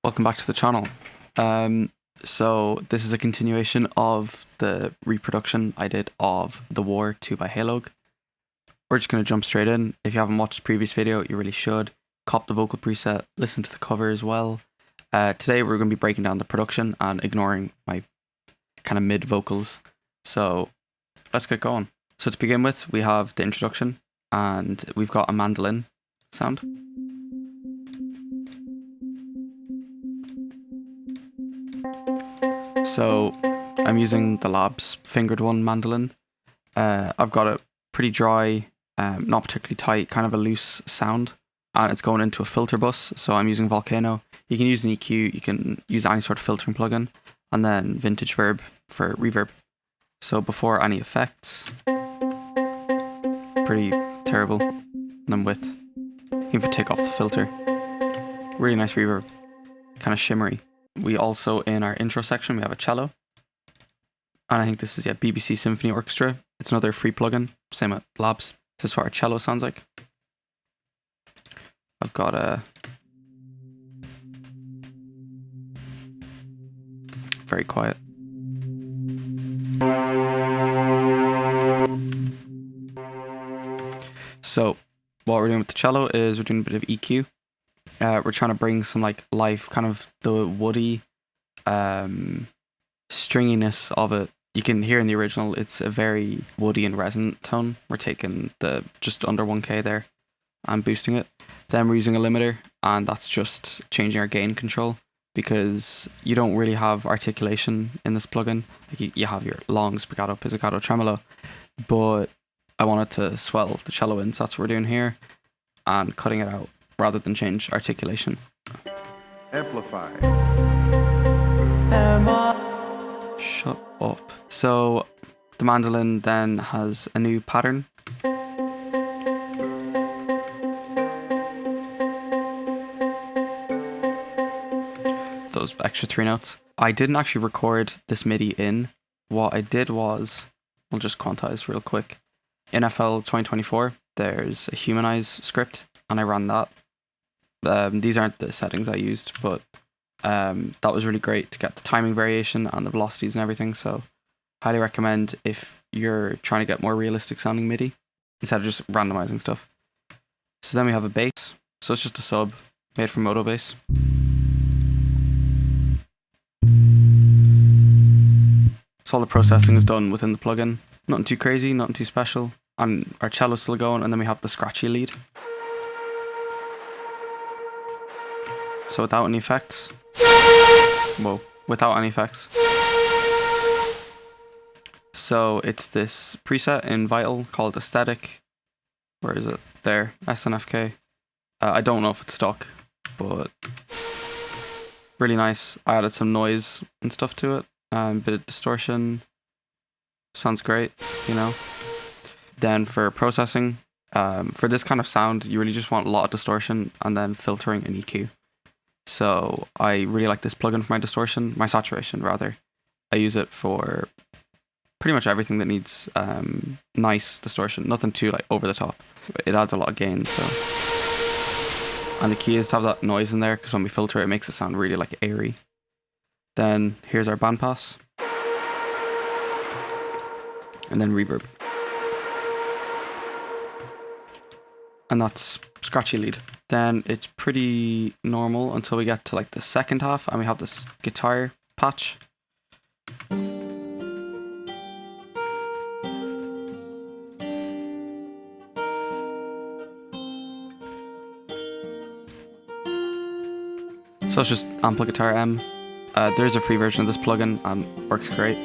welcome back to the channel. So this is a continuation of the reproduction I did of The War 2 by Heylog. We're just going to jump straight in. If you haven't watched the previous video, you really should. Cop the vocal preset, listen to the cover as well. Today we're going to be breaking down the production and ignoring my kind of mid vocals. So let's get going. So to begin with, we have the introduction and we've got a mandolin sound. So I'm using the Labs fingered one mandolin. I've got a pretty dry, not particularly tight, kind of a loose sound, and it's going into a filter bus. So I'm using Volcano. You can use an EQ, you can use any sort of filtering plugin, and then Vintage Verb for reverb. So before any effects, pretty terrible. And then width, even if you take off the filter, really nice reverb, kind of shimmery. We also, in our intro section, we have a cello. And I think this is, BBC Symphony Orchestra. It's another free plugin, same at Labs. This is what our cello sounds like. I've got a very quiet. So what we're doing with the cello is we're doing a bit of EQ. We're trying to bring some like life, kind of the woody stringiness of it. You can hear in the original it's a very woody and resonant tone. We're taking the just under 1K there and boosting it. Then we're using a limiter, and that's just changing our gain control, because you don't really have articulation in this plugin. Like you have your long spiccato, pizzicato, tremolo, but I wanted to swell the cello in, so that's what we're doing here, and cutting it out rather than change articulation. Amplifi. Shut up. So the mandolin then has a new pattern. Those extra 3 notes. I didn't actually record this MIDI in. What I did was, we'll just quantize real quick. In FL 2024, there's a humanize script, and I ran that. These aren't the settings I used, but that was really great to get the timing variation and the velocities and everything. So highly recommend if you're trying to get more realistic sounding MIDI instead of just randomizing stuff. So then we have a bass. So it's just a sub made from Moto Bass. So all the processing is done within the plugin. Nothing too crazy, nothing too special. And our cello's still going, and then we have the scratchy lead. So without any effects. Whoa, without any effects. So it's this preset in Vital called Aesthetic. Where is it? There, SNFK. I don't know if it's stock, but really nice. I added some noise and stuff to it. A bit of distortion. Sounds great, you know. Then for processing, for this kind of sound, you really just want a lot of distortion and then filtering and EQ. So I really like this plugin for my distortion, my saturation rather. I use it for pretty much everything that needs nice distortion, nothing too like over the top. It adds a lot of gain. So, and the key is to have that noise in there, because when we filter it, it makes it sound really like airy. Then here's our bandpass, and then reverb, and that's scratchy lead. Then it's pretty normal until we get to like the second half, and we have this guitar patch. So it's just Ampli Guitar M. There's a free version of this plugin and works great.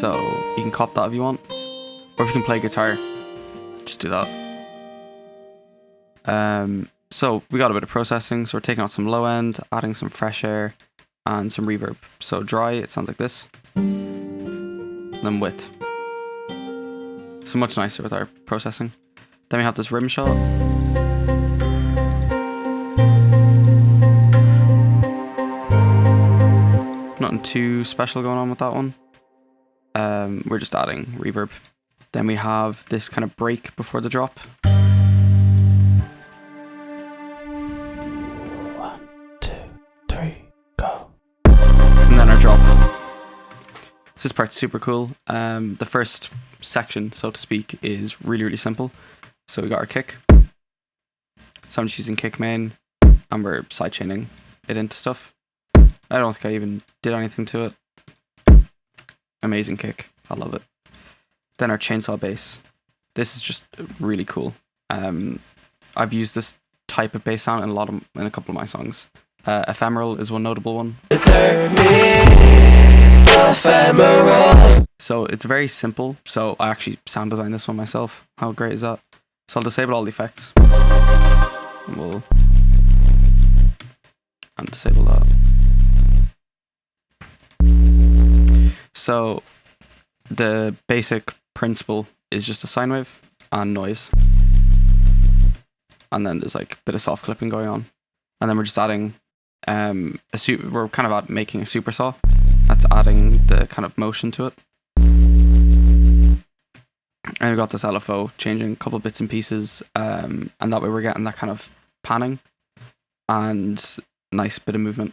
So you can cop that if you want, or if you can play guitar, just do that. So we got a bit of processing, so we're taking out some low end, adding some fresh air, and some reverb. So dry, it sounds like this. And then width. So much nicer with our processing. Then we have this rim shot. Nothing too special going on with that one. We're just adding reverb. Then we have this kind of break before the drop. 1, 2, 3. So this part's super cool. The first section, so to speak, is really, really simple. So we got our kick. So I'm just using kick main, and we're sidechaining it into stuff. I don't think I even did anything to it. Amazing kick. I love it. Then our chainsaw bass. This is just really cool. I've used this type of bass sound in a couple of my songs. Ephemeral is one notable one. So it's very simple. So I actually sound designed this one myself. How great is that? So I'll disable all the effects. And we'll disable that. So the basic principle is just a sine wave and noise. And then there's like a bit of soft clipping going on. And then we're just adding we're kind of making a super saw. That's adding the kind of motion to it. And we've got this LFO changing a couple bits and pieces, and that way we're getting that kind of panning and nice bit of movement.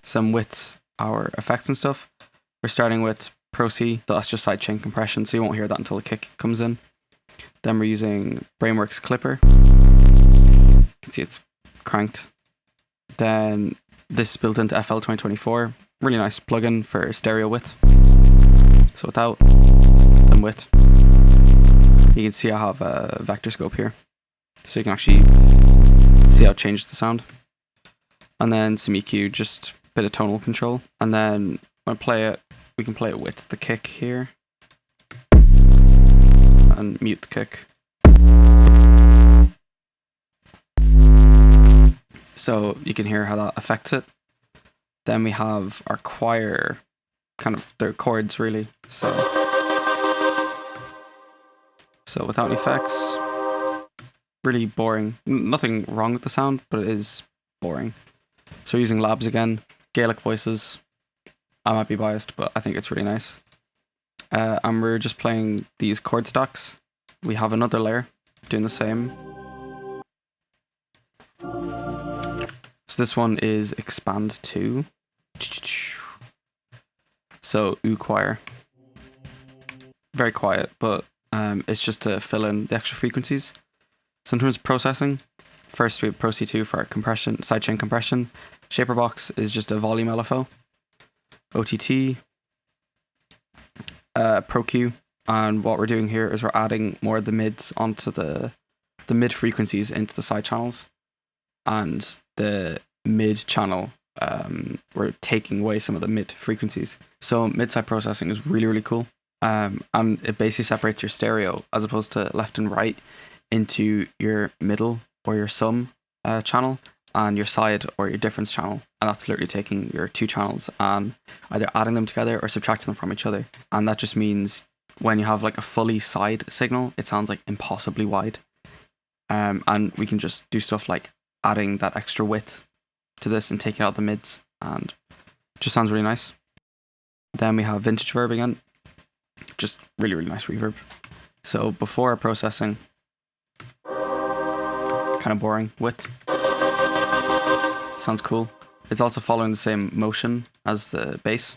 Some with our effects and stuff. We're starting with Pro C, that's just sidechain compression, so you won't hear that until the kick comes in. Then we're using Brainworks Clipper. You can see it's cranked. Then this is built into FL 2024. Really nice plugin for stereo width. So without, then width. You can see I have a vector scope here. So you can actually see how it changes the sound. And then some EQ, just a bit of tonal control. And then when I play it, we can play it with the kick here. And mute the kick. So you can hear how that affects it. Then we have our choir, kind of their chords really. So without any effects, really boring. Nothing wrong with the sound, but it is boring. So we're using labs again, Gaelic voices. I might be biased, but I think it's really nice. And we're just playing these chord stacks. We have another layer doing the same. So this one is expand 2. So choir. Very quiet, but it's just to fill in the extra frequencies. Sometimes processing. First we have Pro C2 for our compression, sidechain compression. Shaperbox is just a volume LFO. OTT. Pro Q. And what we're doing here is we're adding more of the mids onto the mid frequencies into the side channels. And the mid channel, we're taking away some of the mid frequencies. So mid-side processing is really, really cool. And it basically separates your stereo as opposed to left and right into your middle or your sum channel and your side or your difference channel. And that's literally taking your two channels and either adding them together or subtracting them from each other. And that just means when you have like a fully side signal, it sounds like impossibly wide. And we can just do stuff like adding that extra width to this and taking out the mids, and it just sounds really nice. Then we have vintage verb again, just really, really nice reverb. So before processing, kind of boring width. Sounds cool. It's also following the same motion as the bass.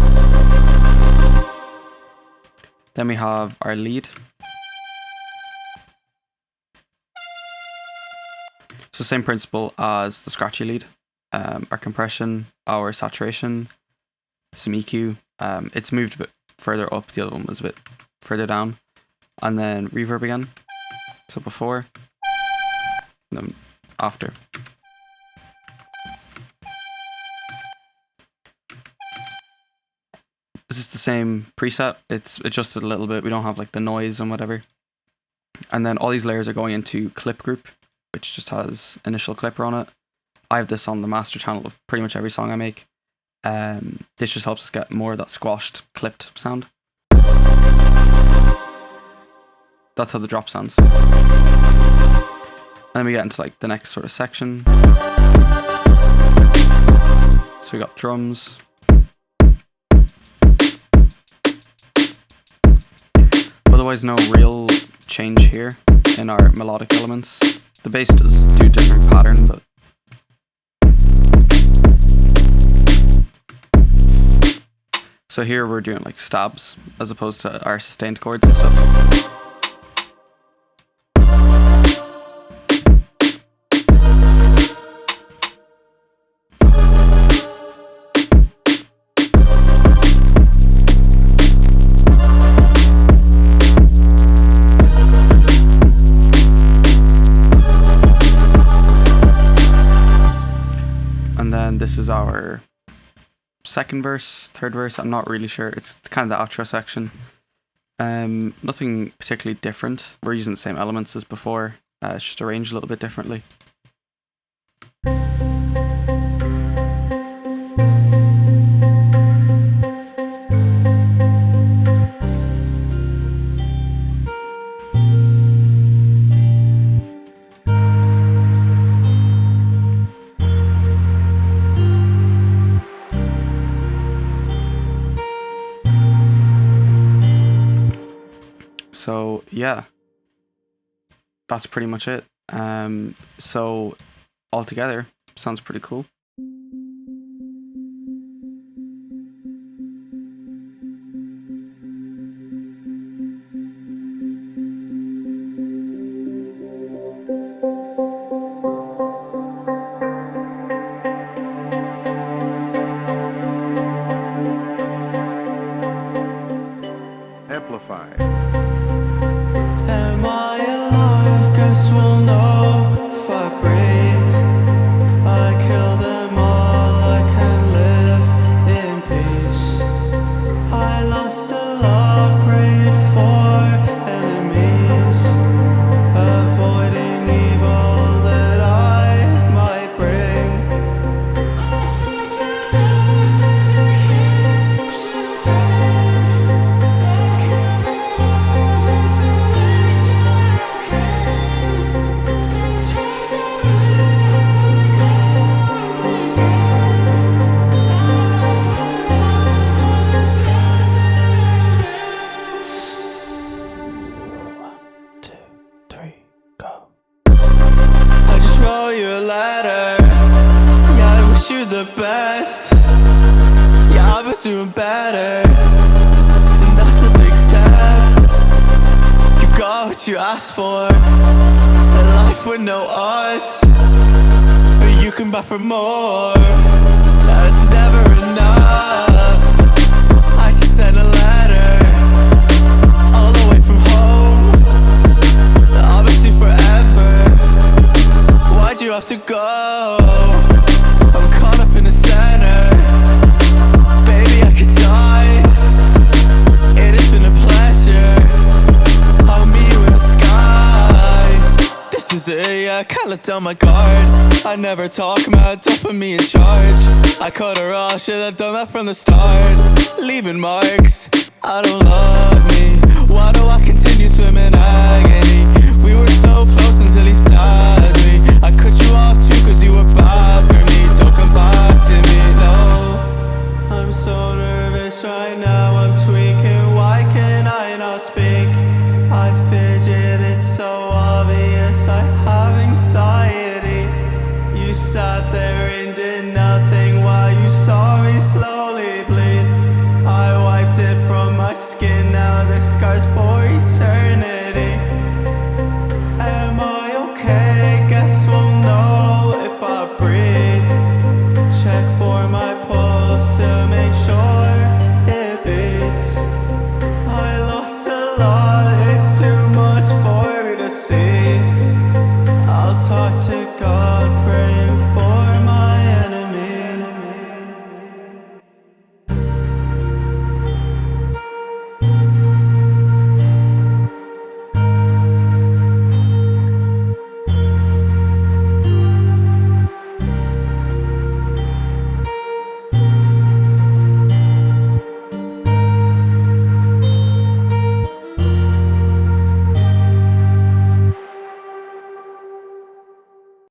Then we have our lead. So same principle as the scratchy lead. Our compression, our saturation, some EQ. It's moved a bit further up. The other one was a bit further down. And then reverb again. So before, and then after. This is the same preset. It's adjusted a little bit. We don't have like the noise and whatever. And then all these layers are going into clip group, which just has initial clipper on it. I have this on the master channel of pretty much every song I make. This just helps us get more of that squashed, clipped sound. That's how the drop sounds. And then we get into like the next sort of section. So we got drums. Otherwise no real change here in our melodic elements. The bass does do a different pattern, but So here we're doing like stabs as opposed to our sustained chords and stuff. And then this is our second verse, third verse, I'm not really sure. It's kind of the outro section. Nothing particularly different. We're using the same elements as before. It's just arranged a little bit differently. So yeah, that's pretty much it. So altogether, sounds pretty cool. Amplifi. Am I alive? Guess we'll know if I breathe. I kill them all, I can live in peace. I lost a lot, prayed for enemies, avoiding evil that I might bring. I just wrote you a letter. Yeah, I wish you the best. Yeah, I've been doing better, and that's a big step. You got what you asked for, a life with no us, but you can buy for more. That's never enough. I just sent a letter all the way from home, obviously forever. Why'd you have to go? I'm caught up in the center. Baby, I could die. It has been a pleasure. I'll meet you in the sky. This is it, yeah, I can't let down my guard. I never talk about, don't put me in charge. I cut her off, should have done that from the start. Leaving marks, I don't love me. Why do I continue swimming agony?